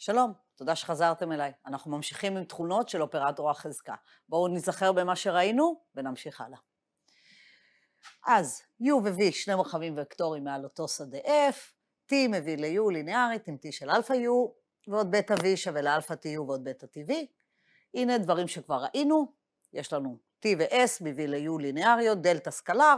שלום, תודה שחזרתם אליי. אנחנו ממשיכים עם תכונות של אופרטור החזקה. בואו נזכר במה שראינו ונמשיך הלאה. אז U ו-V, שני מרחבים וקטוריים מעל אותו שדה F, T מביא ל-U ליניארית עם T של אלפא U, ועוד בטא V שווה לאלפא TU ועוד בטא TV. הנה דברים שכבר ראינו, יש לנו T ו-S מביא ל-U ליניאריות, דלתא סקלר,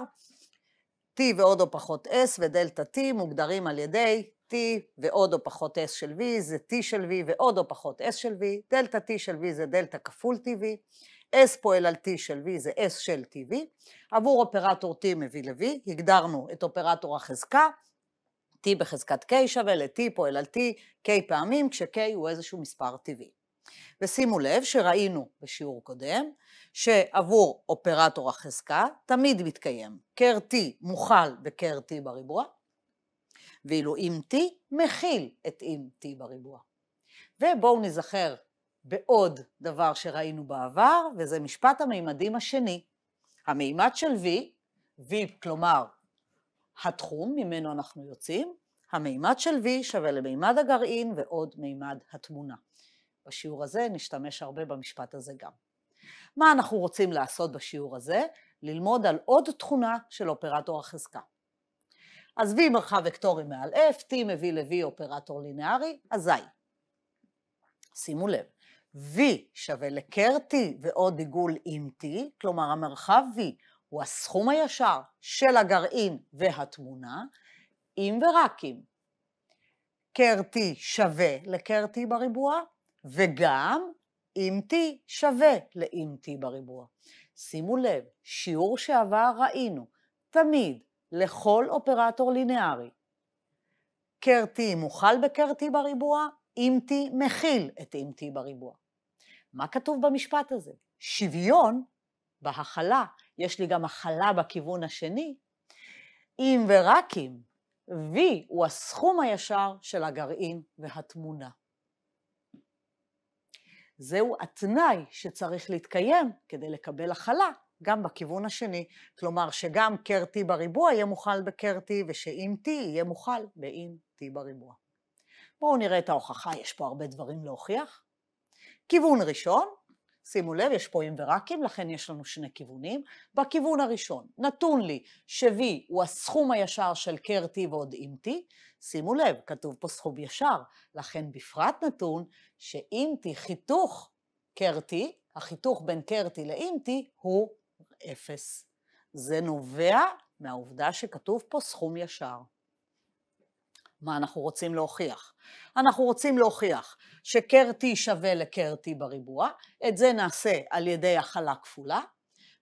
T ועוד או פחות S ודלתא T מוגדרים על ידי T ועוד או פחות S של V זה T של V ועוד או פחות S של V, דלתא T של V זה דלתא כפול TV, S פועל על T של V זה S של TV, עבור אופרטור T מביא ל-V, הגדרנו את אופרטור החזקה, T בחזקת K שווה ל-T פועל על T K פעמים, כש-K הוא איזשהו מספר טבעי. ושימו לב שראינו בשיעור קודם, שעבור אופרטור החזקה תמיד מתקיים קר T מוכל בקר T בריבוע, ואילו אם T מכיל את אם T בריבוע. ובואו נזכר בעוד דבר שראינו בעבר, וזה משפט המימדים השני. המימד של V, V כלומר התחום ממנו אנחנו יוצאים, המימד של V שווה למימד הגרעין ועוד מימד התמונה. בשיעור הזה נשתמש הרבה במשפט הזה גם. מה אנחנו רוצים לעשות בשיעור הזה? ללמוד על עוד תכונה של אופרטור החזקה. אז V מרחב וקטורי מעל F, T מביא ל-V אופרטור לינארי, אזי. שימו לב, V שווה לקר T ועוד עיגול עם T, כלומר המרחב V הוא הסכום הישר של הגרעין והתמונה, אם ורק אם. קר T שווה לקר T בריבוע, וגם אם T שווה לאם T בריבוע. שימו לב, שיעור שעבר ראינו, תמיד לכל אופרטור לינארי. קר T מוכל בקר T בריבוע, אם T מכיל את אם T בריבוע. מה כתוב במשפט הזה? שוויון בהכלה, יש לי גם הכלה בכיוון השני, אם ורק אם V הוא הסכום הישר של הגרעין והתמונה. זהו התנאי שצריך להתקיים כדי לקבל הכלה גם בכיוון השני, כלומר שגם קר T בריבוע יהיה מוכל בקר T ושאם T יהיה מוכל באם T בריבוע. בואו נראה את ההוכחה, יש פה הרבה דברים להוכיח. כיוון ראשון, שימו לב, יש פה אם ורק אם, לכן יש לנו שני כיוונים. בכיוון הראשון, נתון לי ש-V הוא הסכום הישר של קר T ועוד אם T, שימו לב, כתוב פה סכום ישר, לכן בפרט נתון שאם T חיתוך קר T, החיתוך בין קר T לאם T הוא 0. זה נובע מהעובדה שכתוב פה סכום ישר. מה אנחנו רוצים להוכיח? אנחנו רוצים להוכיח שקר T שווה לקר T בריבוע, את זה נעשה על ידי הכלה כפולה,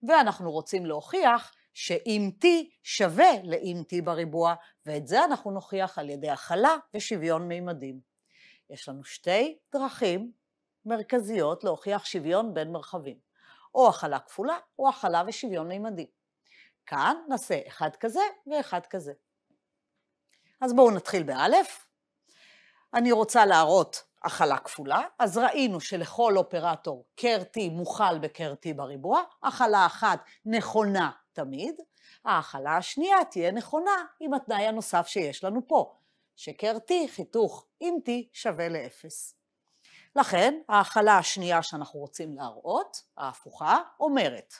ואנחנו רוצים להוכיח שאם T שווה לאם T בריבוע, ואת זה אנחנו נוכיח על ידי הכלה ושוויון מימדים. יש לנו שתי דרכים מרכזיות להוכיח שוויון בין מרחבים, או הכלה כפולה או הכלה ושוויון מימדים. כאן נעשה אחד כזה ואחד כזה. אז בואו נתחיל באלף. אני רוצה להראות הכלה כפולה, אז ראינו שלכל אופרטור קר T מוכל בקר T בריבוע, הכלה אחת נכונה תמיד, ההכלה השנייה תהיה נכונה עם התנאי הנוסף שיש לנו פה, שקר T חיתוך עם T שווה ל-0. לכן ההכלה השנייה שאנחנו רוצים להראות, ההפוכה, אומרת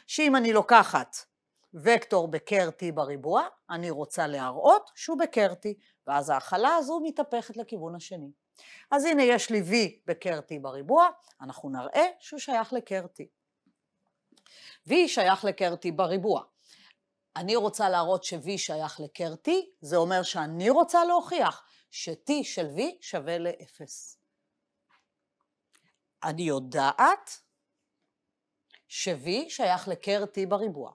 שאם אני לוקחת וקטור בקר T בריבוע, אני רוצה להראות שהוא בקר T, ואז ההכלה הזו מתהפכת לכיוון השני. אז הנה יש לי V בקר T בריבוע, אנחנו נראה שהוא שייך לקר T. V שייך לקר T בריבוע. אני רוצה להראות ש-V שייך לקר T, זה אומר שאני רוצה להוכיח ש-T של V שווה ל-0. אני יודעת ש-V שייך לקר T בריבוע.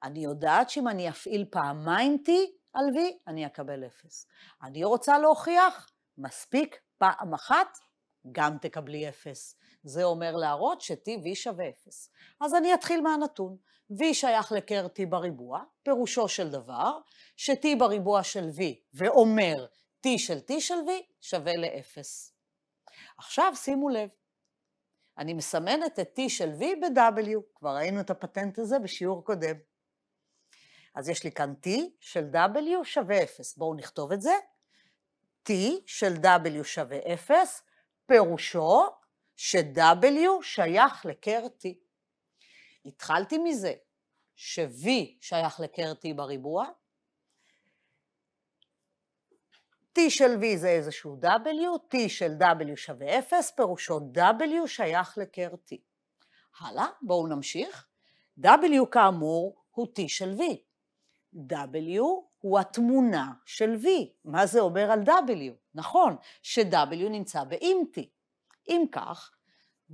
אני יודעת שאם אני אפעיל פעמיים T על V, אני אקבל 0. אני רוצה להוכיח, מספיק פעם אחת, גם תקבלי 0. זה אומר להראות ש-T V שווה 0. אז אני אתחיל מהנתון. V שייך לקר T בריבוע, פירושו של דבר, ש-T בריבוע של V, ואומר T של T של V שווה ל-0. עכשיו שימו לב. אני מסמנת את T של V ב-W, כבר ראינו את הפטנט הזה בשיעור קודם. אז יש לי כאן T של W שווה 0. בואו נכתוב את זה. T של W שווה 0, פירושו ש-W שייך לקר T. התחלתי מזה ש-V שייך לקר T בריבוע, T של V זה איזשהו W, T של W שווה 0, פירושו W שייך לקר T. הלאה, בואו נמשיך. W כאמור הוא T של V. W הוא התמונה של V. מה זה אומר על W? נכון, ש-W נמצא באם T. אם כך,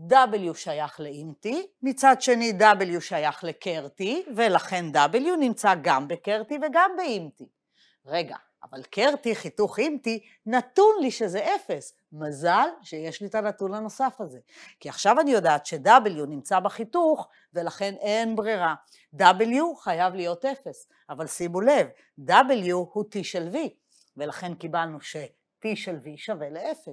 W שייך לאם T, מצד שני W שייך לקר T, ולכן W נמצא גם בקר T וגם באם T. רגע, אבל קר T חיתוך אם T נתון לי שזה 0. מזל שיש לי את הנתון הנוסף הזה. כי עכשיו אני יודעת ש-W נמצא בחיתוך, ולכן אין ברירה. W חייב להיות 0. אבל שימו לב, W הוא T של V, ולכן קיבלנו ש-T של V שווה ל-0.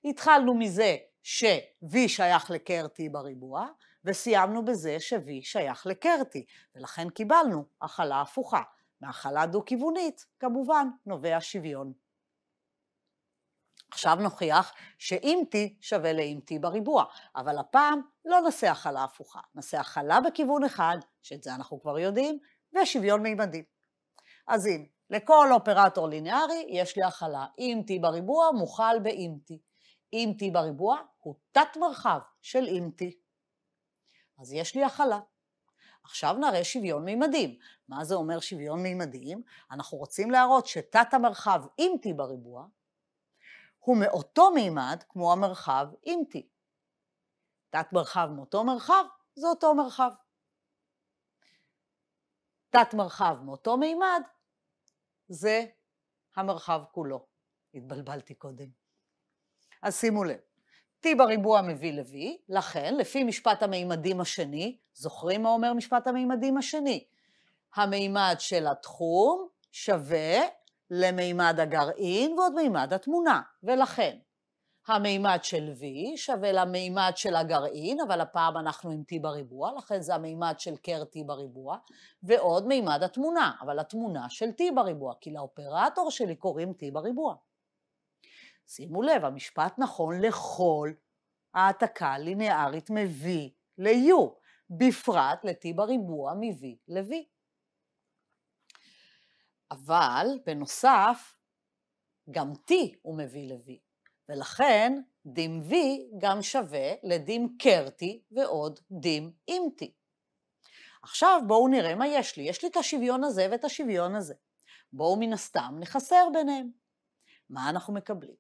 התחלנו מזה ש-V שייך לקר T בריבוע, וסיימנו בזה ש-V שייך לקר T, ולכן קיבלנו הכלה הפוכה. מהכלה דו-כיוונית, כמובן, נובע שוויון. עכשיו נוכיח שאם T שווה לאם T בריבוע, אבל הפעם לא נעשה הכלה הפוכה, נעשה הכלה בכיוון אחד, שאת זה אנחנו כבר יודעים, ושוויון מימדים. אז אם לכל אופרטור ליניארי יש לי הכלה, אם T בריבוע מוכל באם T. אם T בריבוע הוא תת מרחב של אם T. אז יש לי הכלה. עכשיו נראה שוויון מימדים. מה זה אומר שוויון מימדים? אנחנו רוצים להראות שתת המרחב אם T בריבוע הוא מאותו מימד כמו המרחב אם T. תת מרחב מאותו מרחב זה אותו מרחב. תת מרחב מאותו מימד זה המרחב כולו. התבלבלתי קודם. אז שימו לב. T בריבוע מביא ל-V, לכן לפי משפט המימדים השני, זוכרים מה אומר משפט המימדים השני? המימד של התחום שווה למימד הגרעין ועוד מימד התמונה, ולכן המימד של V שווה למימד של הגרעין, אבל הפעם אנחנו עם T בריבוע, לכן זה המימד של קר T בריבוע, ועוד מימד התמונה, אבל התמונה של T בריבוע, כי לאופרטור שלי קוראים T בריבוע. שימו לב, המשפט נכון לכל העתקה ליניארית מ-V ל-U, בפרט ל-T בריבוע מ-V ל-V. אבל בנוסף, גם T הוא מביא ל-V, ולכן דים V גם שווה לדים קר T ועוד דים עם T. עכשיו בואו נראה מה יש לי. יש לי את השוויון הזה ואת השוויון הזה. בואו מן הסתם נחסר ביניהם. מה אנחנו מקבלים?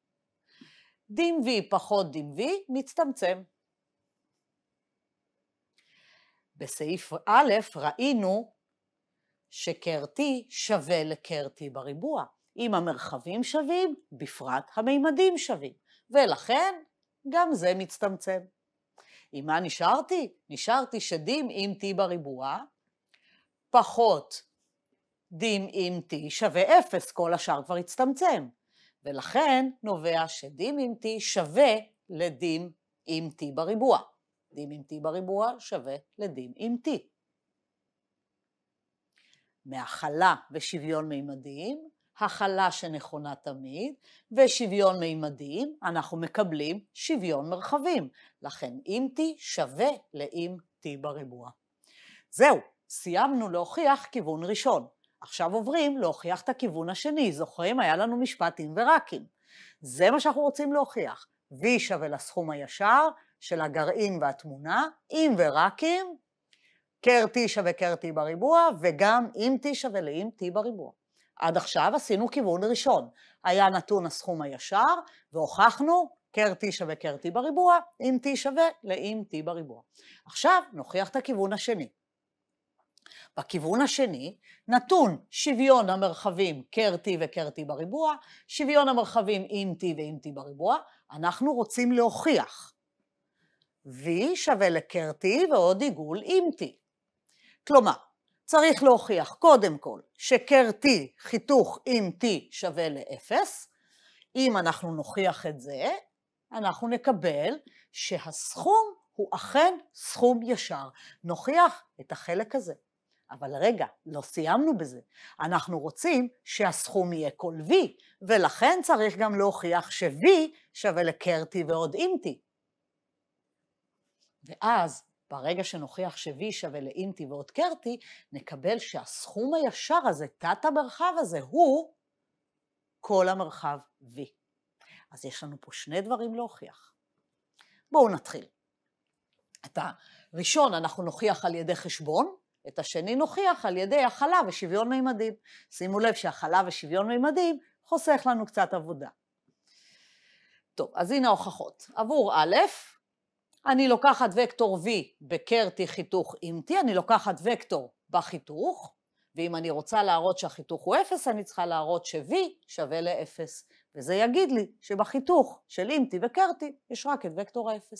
דים V פחות דים V מצטמצם. בסעיף א' ראינו שקר T שווה לקר T בריבוע. אם המרחבים שווים, בפרט המימדים שווים. ולכן גם זה מצטמצם. עם מה נשארתי? נשארתי שדים עם T בריבוע פחות דים עם T שווה 0, כל השאר כבר הצטמצם. ולכן נובע שדים עם T שווה לדים עם T בריבוע. דים עם T בריבוע שווה לדים עם T. מהכלה ושוויון מימדים, הכלה שנכונה תמיד, ושוויון מימדים, אנחנו מקבלים שוויון מרחבים. לכן אם T שווה לאם T בריבוע. זהו, סיימנו להוכיח כיוון ראשון. עכשיו עוברים להוכיח את הכיוון השני. זוכרים? היה לנו משפט אם ורק אם. זה מה שאנחנו רוצים להוכיח. V שווה לסכום הישר של הגרעין והתמונה, אם ורק אם, קר T שווה קר T בריבוע, וגם אם T שווה לאם T בריבוע. עד עכשיו עשינו כיוון ראשון. היה נתון הסכום הישר, והוכחנו קר T שווה קר T בריבוע, אם T שווה לאם T בריבוע. עכשיו נוכיח את הכיוון השני. בכיוון השני נתון שוויון המרחבים קר T וקר T בריבוע, שוויון המרחבים אם T ואם T בריבוע, אנחנו רוצים להוכיח. V שווה לקר T ועוד עיגול אם T. כלומר, צריך להוכיח קודם כל שקר T חיתוך אם T שווה ל-0. אם אנחנו נוכיח את זה, אנחנו נקבל שהסכום הוא אכן סכום ישר. נוכיח את החלק הזה. אבל רגע, לא סיימנו בזה. אנחנו רוצים שהסכום יהיה כל V, ולכן צריך גם להוכיח ש-V שווה ל-KRT ועוד אם T. ואז, ברגע שנוכיח ש-V שווה ל-אם T ועוד KRT, נקבל שהסכום הישר הזה, תת המרחב הזה, הוא כל המרחב V. אז יש לנו פה שני דברים להוכיח. בואו נתחיל. את הראשון אנחנו נוכיח על ידי חשבון, את השני נוכיח על ידי הכלה ושוויון מימדים. שימו לב שהכלה ושוויון מימדים חוסך לנו קצת עבודה. טוב, אז הנה ההוכחות. עבור א', אני לוקחת וקטור V ב-KRT חיתוך אם T, אני לוקחת וקטור בחיתוך, ואם אני רוצה להראות שהחיתוך הוא 0, אני צריכה להראות ש-V שווה ל-0, וזה יגיד לי שבחיתוך של אם T ו-KRT יש רק את וקטור ה-0.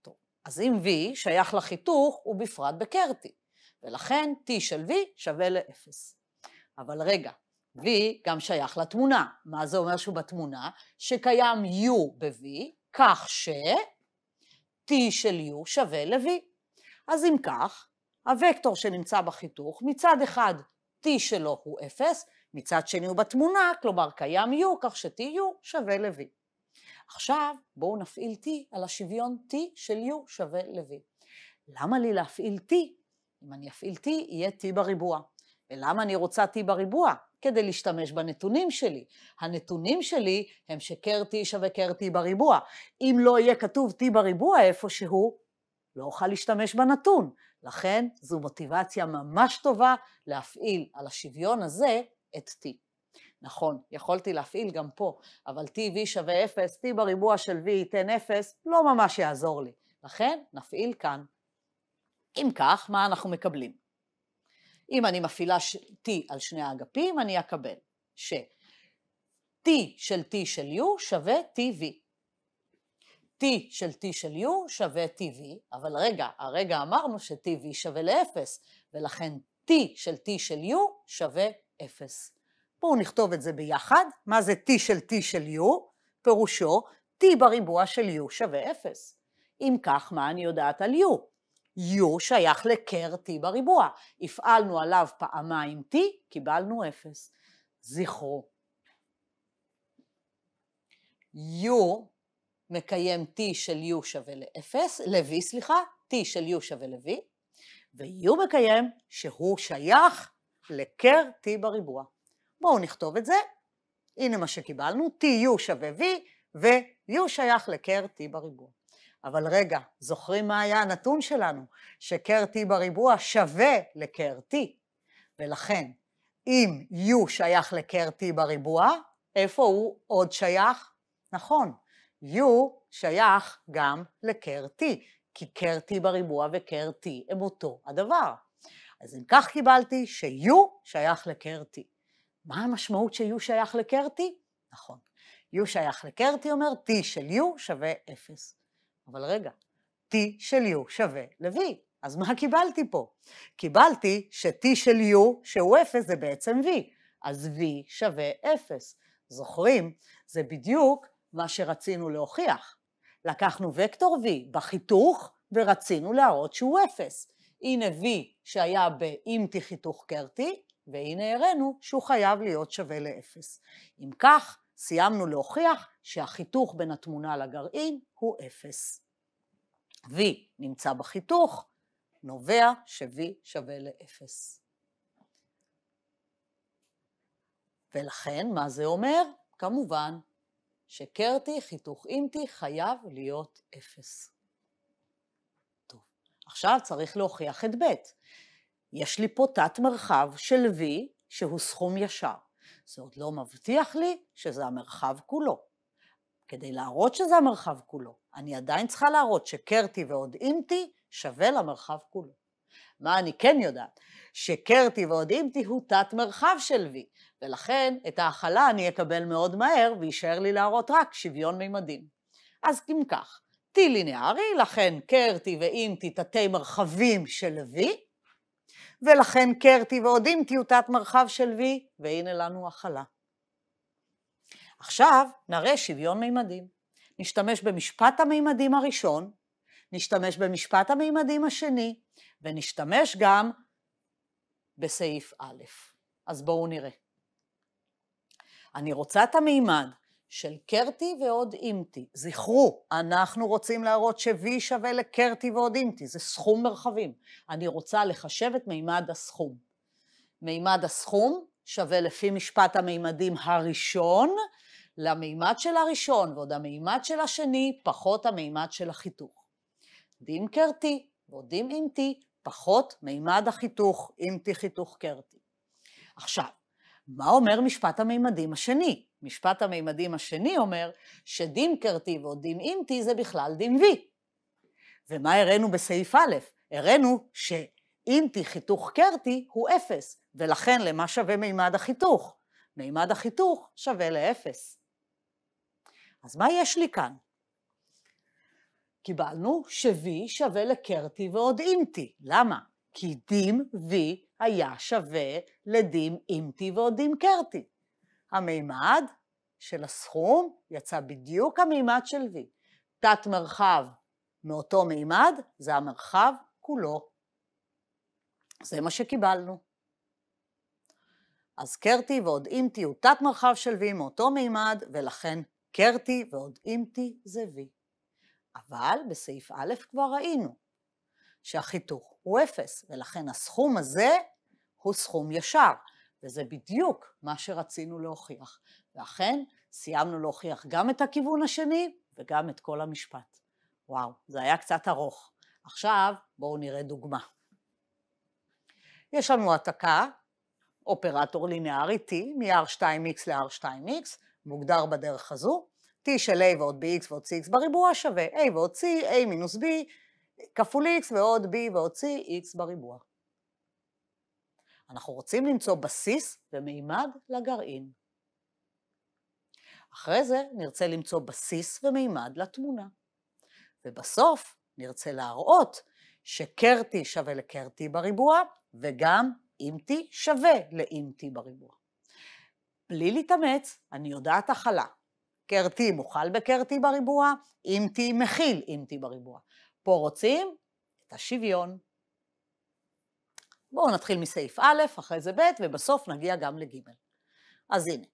טוב, אז אם V שייך לחיתוך הוא בפרט ב-KRT, ולכן T של V שווה ל-0. אבל רגע, V גם שייך לתמונה. מה זה אומר שהוא בתמונה? שקיים U ב-V, כך ש-T של U שווה ל-V. אז אם כך, הוקטור שנמצא בחיתוך, מצד אחד T שלו הוא 0, מצד שני הוא בתמונה, כלומר קיים U, כך ש-TU שווה ל-V. עכשיו בואו נפעיל T על השוויון T של U שווה ל-V. למה לי להפעיל T? אם אני אפעיל T יהיה T בריבוע. ולמה אני רוצה T בריבוע? כדי להשתמש בנתונים שלי. הנתונים שלי הם ש-KRT שווה KRT בריבוע. אם לא יהיה כתוב T בריבוע איפשהו, לא אוכל להשתמש בנתון. לכן זו מוטיבציה ממש טובה להפעיל על השוויון הזה את T. נכון, יכולתי להפעיל גם פה, אבל TV שווה 0, T בריבוע של V ייתן 0, לא ממש יעזור לי. לכן נפעיל כאן. אם כך, מה אנחנו מקבלים? אם אני מפעילה T על שני האגפים, אני אקבל ש-T של T של U שווה TV. T של T של U שווה TV, אבל הרגע אמרנו ש-TV שווה ל-0, ולכן T של T של U שווה 0. בואו נכתוב את זה ביחד. מה זה T של T של U? פירושו T בריבוע של U שווה 0. אם כך, מה אני יודעת על U? U שייך ל-KRT בריבוע. הפעלנו עליו פעמיים T, קיבלנו 0. זכרו. U מקיים T של U שווה ל-V, T של U שווה ל-V, ו-U מקיים שהוא שייך ל-KRT בריבוע. בואו נכתוב את זה. הנה מה שקיבלנו, TU שווה V, ו-U שייך ל-KRT בריבוע. אבל רגע, זוכרים מה היה הנתון שלנו? ש-KRT בריבוע שווה ל-KRT, ולכן אם U שייך ל-KRT בריבוע, איפה הוא עוד שייך? נכון, U שייך גם ל-KRT, כי KRT בריבוע ו-KRT הם אותו הדבר. אז אם כך קיבלתי ש-U שייך ל-KRT. מה המשמעות ש-U שייך ל-KRT? נכון, U שייך ל-KRT אומר T של U שווה 0. אבל רגע, T של U שווה ל-V. אז מה קיבלתי פה? קיבלתי ש-T של U שהוא 0 זה בעצם V. אז V שווה 0. זוכרים? זה בדיוק מה שרצינו להוכיח. לקחנו וקטור V בחיתוך ורצינו להראות שהוא 0. הנה V שהיה אם T חיתוך KRT, והנה הראינו שהוא חייב להיות שווה ל-0. אם כך, סיימנו להוכיח שהחיתוך בין התמונה לגרעין הוא 0. V נמצא בחיתוך, נובע ש-V שווה ל-0. ולכן, מה זה אומר? כמובן, ש-KRT חיתוך אם T חייב להיות 0. טוב, עכשיו צריך להוכיח את ב'. יש לי פה תת מרחב של V שהוא סכום ישר. זה עוד לא מבטיח לי שזה המרחב כולו. כדי להראות שזה המרחב כולו, אני עדיין צריכה להראות ש-KRT ועוד אם T שווה למרחב כולו. מה אני כן יודעת? ש-KRT ועוד אם T הוא תת מרחב של V, ולכן את ההכלה אני אקבל מאוד מהר, וישאר לי להראות רק שוויון מימדים. אז אם כך, T ליניארי, לכן KRT ואם T תתי מרחבים של V, ולכן KRT ועוד אם T הוא תת מרחב של V, והנה לנו הכלה. עכשיו נראה שוויון מימדים. נשתמש במשפט המימדים הראשון, נשתמש במשפט המימדים השני, ונשתמש גם בסעיף א'. אז בואו נראה. אני רוצה את המימד של קרטי ועוד אימתי. זכרו, אנחנו רוצים להראות ש-V שווה לקרטי ועוד אימתי, זה סכום מרחבים. אני רוצה לחשב את מימד הסכום. מימד הסכום שווה לפי משפט המימדים הראשון, למימד של הראשון ועוד המימד של השני פחות המימד של החיתוך. דים קרטי ועוד דים אימתי פחות מימד החיתוך, אימתי חיתוך קרטי. עכשיו, מה אומר משפט המימדים השני? משפט המימדים השני אומר שדים קרטי ועוד דים אימתי זה בכלל דים V. ומה הראינו בסעיף א'? הראינו שאימתי חיתוך קרטי הוא 0, ולכן למה שווה מימד החיתוך? מימד החיתוך שווה ל0. אז מה יש לי כאן? קיבלנו ש-V שווה לקרטי ועוד אימתי. למה? כי דים V היה שווה לדים אימתי ועוד דים קרטי. המימד של הסכום יצא בדיוק המימד של V. תת מרחב מאותו מימד זה המרחב כולו. זה מה שקיבלנו. אז קרטי ועוד אימתי הוא תת מרחב של V מאותו מימד, ולכן קרטי ועוד אימתי זה V. אבל בסעיף א' כבר ראינו שהחיתוך הוא 0, ולכן הסכום הזה הוא סכום ישר, וזה בדיוק מה שרצינו להוכיח. ואכן סיימנו להוכיח גם את הכיוון השני וגם את כל המשפט. וואו, זה היה קצת ארוך. עכשיו בואו נראה דוגמה. יש לנו העתקה, אופרטור ליניארי T מ-R2X ל-R2X, מוגדר בדרך הזו, T של A ועוד BX ועוד CX בריבוע שווה A ועוד C, A מינוס B, כפול X ועוד B ועוד C, X בריבוע. אנחנו רוצים למצוא בסיס ומימד לגרעין. אחרי זה נרצה למצוא בסיס ומימד לתמונה. ובסוף נרצה להראות שקרטי שווה לקרטי בריבוע, וגם אימתי שווה לאימתי בריבוע. בלי להתאמץ, אני יודעת החלה. קרטי מוכל בקרטי בריבוע, אימתי מכיל אימתי בריבוע. פה רוצים את השוויון. בואו נתחיל מסעיף א', אחרי זה ב', ובסוף נגיע גם לג'. אז הנה,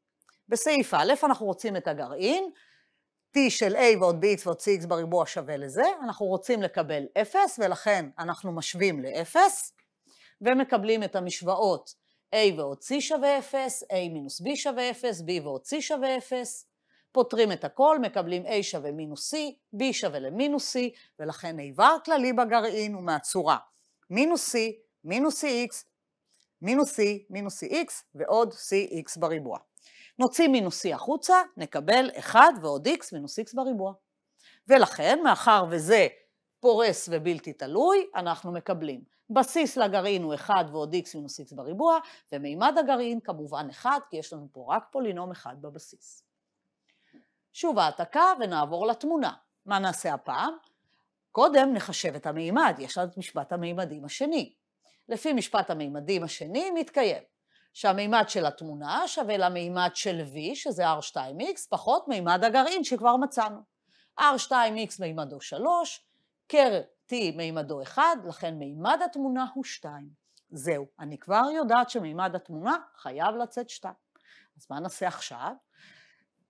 בסעיף א' אנחנו רוצים את הגרעין, T של A ועוד BX ועוד CX בריבוע שווה לזה, אנחנו רוצים לקבל 0, ולכן אנחנו משווים ל-0, ומקבלים את המשוואות A ועוד C שווה 0, A מינוס B שווה 0, B ועוד C שווה 0, פותרים את הכל, מקבלים A שווה מינוס C, B שווה למינוס C, ולכן איבר כללי בגרעין הוא מהצורה מינוס C, מינוס CX, מינוס C, מינוס CX ועוד CX בריבוע. נוציא מינוס C החוצה, נקבל 1 ועוד X מינוס X בריבוע. ולכן, מאחר וזה פורס ובלתי תלוי, אנחנו מקבלים בסיס לגרעין הוא 1 ועוד X מינוס X בריבוע, ומימד הגרעין כמובן 1, כי יש לנו פה רק פולינום 1 בבסיס. שוב העתקה ונעבור לתמונה. מה נעשה הפעם? קודם נחשב את המימד, יש לנו את משפט המימדים השני. לפי משפט המימדים השני מתקיים שהמימד של התמונה שווה למימד של V, שזה R2X, פחות מימד הגרעין שכבר מצאנו. R2X מימדו 3, קרטי מימדו 1, לכן מימד התמונה הוא 2. זהו, אני כבר יודעת שמימד התמונה חייב לצאת 2. אז מה נעשה עכשיו?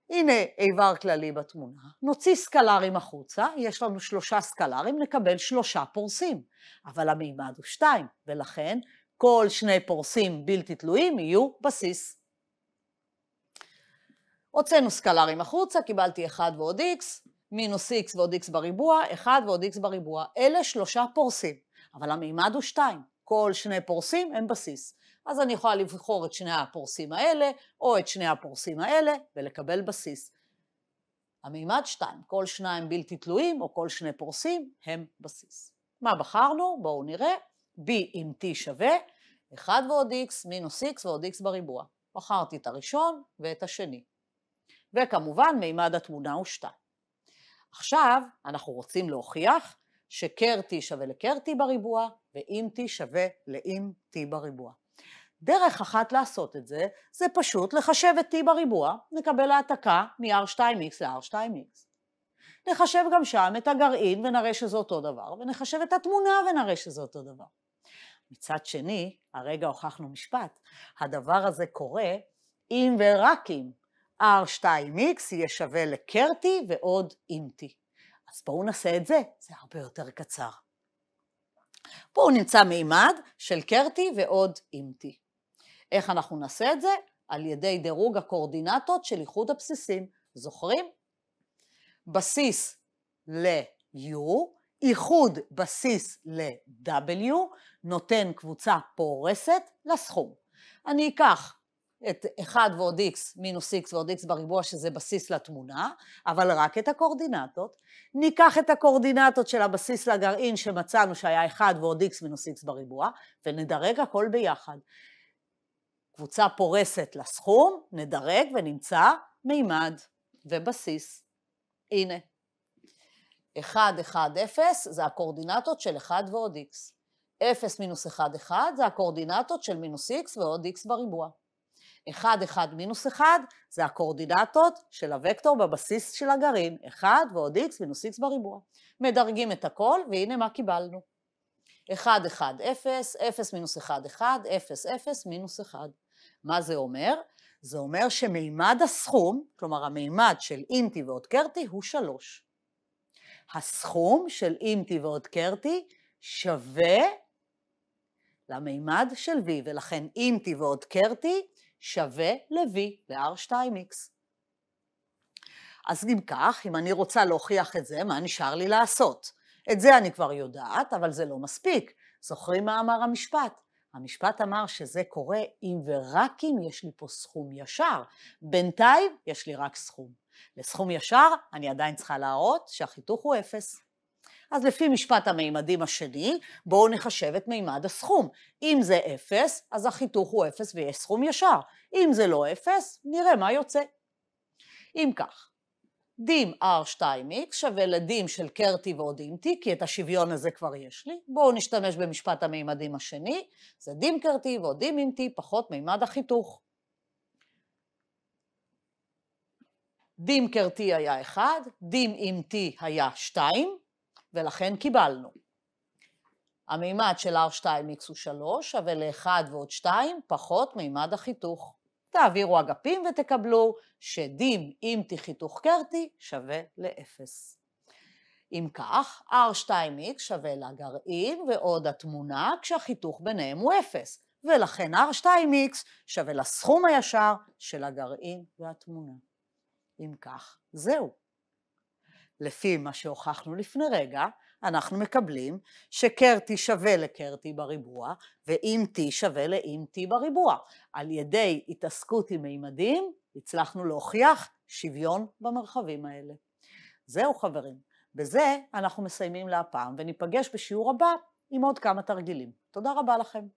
הנה איבר כללי בתמונה, נוציא סקלרים החוצה, יש לנו 3 סקלרים, נקבל 3 פורסים, אבל המימד הוא 2, ולכן כל 2 פורסים בלתי תלויים יהיו בסיס. הוצאנו סקלרים החוצה, קיבלתי 1 ועוד X, מינוס X ועוד X בריבוע, 1 ועוד X בריבוע, אלה 3 פורסים, אבל המימד הוא 2, כל 2 פורסים הם בסיס. אז אני יכולה לבחור את 2 הפורסים האלה, או את 2 הפורסים האלה, ולקבל בסיס. המימד 2, כל 2 בלתי תלויים, או כל 2 פורסים, הם בסיס. מה בחרנו? בואו נראה. B עם T שווה 1 ועוד X מינוס X ועוד X בריבוע. בחרתי את הראשון ואת השני. וכמובן מימד התמונה הוא 2. עכשיו אנחנו רוצים להוכיח שקרטי שווה לקרטי בריבוע, ואם T שווה לאם T בריבוע. דרך אחת לעשות את זה, זה פשוט לחשב את T בריבוע, נקבל העתקה מ-R2X ל-R2X. נחשב גם שם את הגרעין ונראה שזה אותו דבר, ונחשב את התמונה ונראה שזה אותו דבר. מצד שני, הרגע הוכחנו משפט, הדבר הזה קורה אם ורק אם R2X יהיה שווה לקרטי ועוד אם T. אז בואו נעשה את זה, זה הרבה יותר קצר. בואו נמצא מימד של קרטי ועוד אם T. איך אנחנו נעשה את זה? על ידי דירוג הקורדינטות של איחוד הבסיסים. זוכרים? בסיס ל-U, איחוד בסיס ל-W, נותן קבוצה פורסת לסכום. אני אקח את 1 ועוד x מינוס x ועוד x בריבוע, שזה בסיס לתמונה, אבל רק את הקורדינטות. ניקח את הקורדינטות של הבסיס לגרעין שמצאנו שהיה 1 ועוד x מינוס x בריבוע, ונדרג הכל ביחד. קבוצה פורסת לסכום, נדרג ונמצא מימד ובסיס. הנה. 1, 1, 0 זה הקורדינטות של 1 ועוד x. 0 מינוס 1, 1 זה הקורדינטות של מינוס x ועוד x בריבוע. 1, 1 מינוס 1 זה הקורדינטות של הוקטור בבסיס של הגרעין. 1 ועוד x מינוס x בריבוע. מדרגים את הכל והנה מה קיבלנו. 1, 1, 0, 0 מינוס 1, 1, 0, 0 מינוס 1. מה זה אומר? זה אומר שמימד הסכום, כלומר המימד של אם T ועוד קרטי הוא 3. הסכום של אם T ועוד קרטי שווה למימד של V, ולכן אם T ועוד קרטי שווה ל-V, ל-R2X. אז אם כך, אם אני רוצה להוכיח את זה, מה נשאר לי לעשות? את זה אני כבר יודעת, אבל זה לא מספיק. זוכרים מה אמר המשפט? המשפט אמר שזה קורה אם ורק אם יש לי פה סכום ישר. בינתיים יש לי רק סכום. לסכום ישר אני עדיין צריכה להראות שהחיתוך הוא 0. אז לפי משפט המימדים השני, בואו נחשב את מימד הסכום. אם זה 0, אז החיתוך הוא 0 ויש סכום ישר. אם זה לא 0, נראה מה יוצא. אם כך, דים R2X שווה לדים של קרטי ועוד אם T, כי את השוויון הזה כבר יש לי. בואו נשתמש במשפט המימדים השני, זה דים קרטי ועוד דים אם T פחות מימד החיתוך. דים קרטי היה 1, דים אם T היה 2, ולכן קיבלנו. המימד של R2X הוא 3, שווה ל-1 ועוד 2 פחות מימד החיתוך. תעבירו אגפים ותקבלו שדים אם T חיתוך קרטי שווה ל-0. אם כך, R2X שווה לגרעין ועוד התמונה כשהחיתוך ביניהם הוא 0, ולכן R2X שווה לסכום הישר של הגרעין והתמונה. אם כך, זהו. לפי מה שהוכחנו לפני רגע, אנחנו מקבלים שקרטי שווה לקרטי בריבוע, ואם T שווה לאם T בריבוע. על ידי התעסקות עם מימדים, הצלחנו להוכיח שוויון במרחבים האלה. זהו חברים, בזה אנחנו מסיימים להפעם, וניפגש בשיעור הבא עם עוד כמה תרגילים. תודה רבה לכם.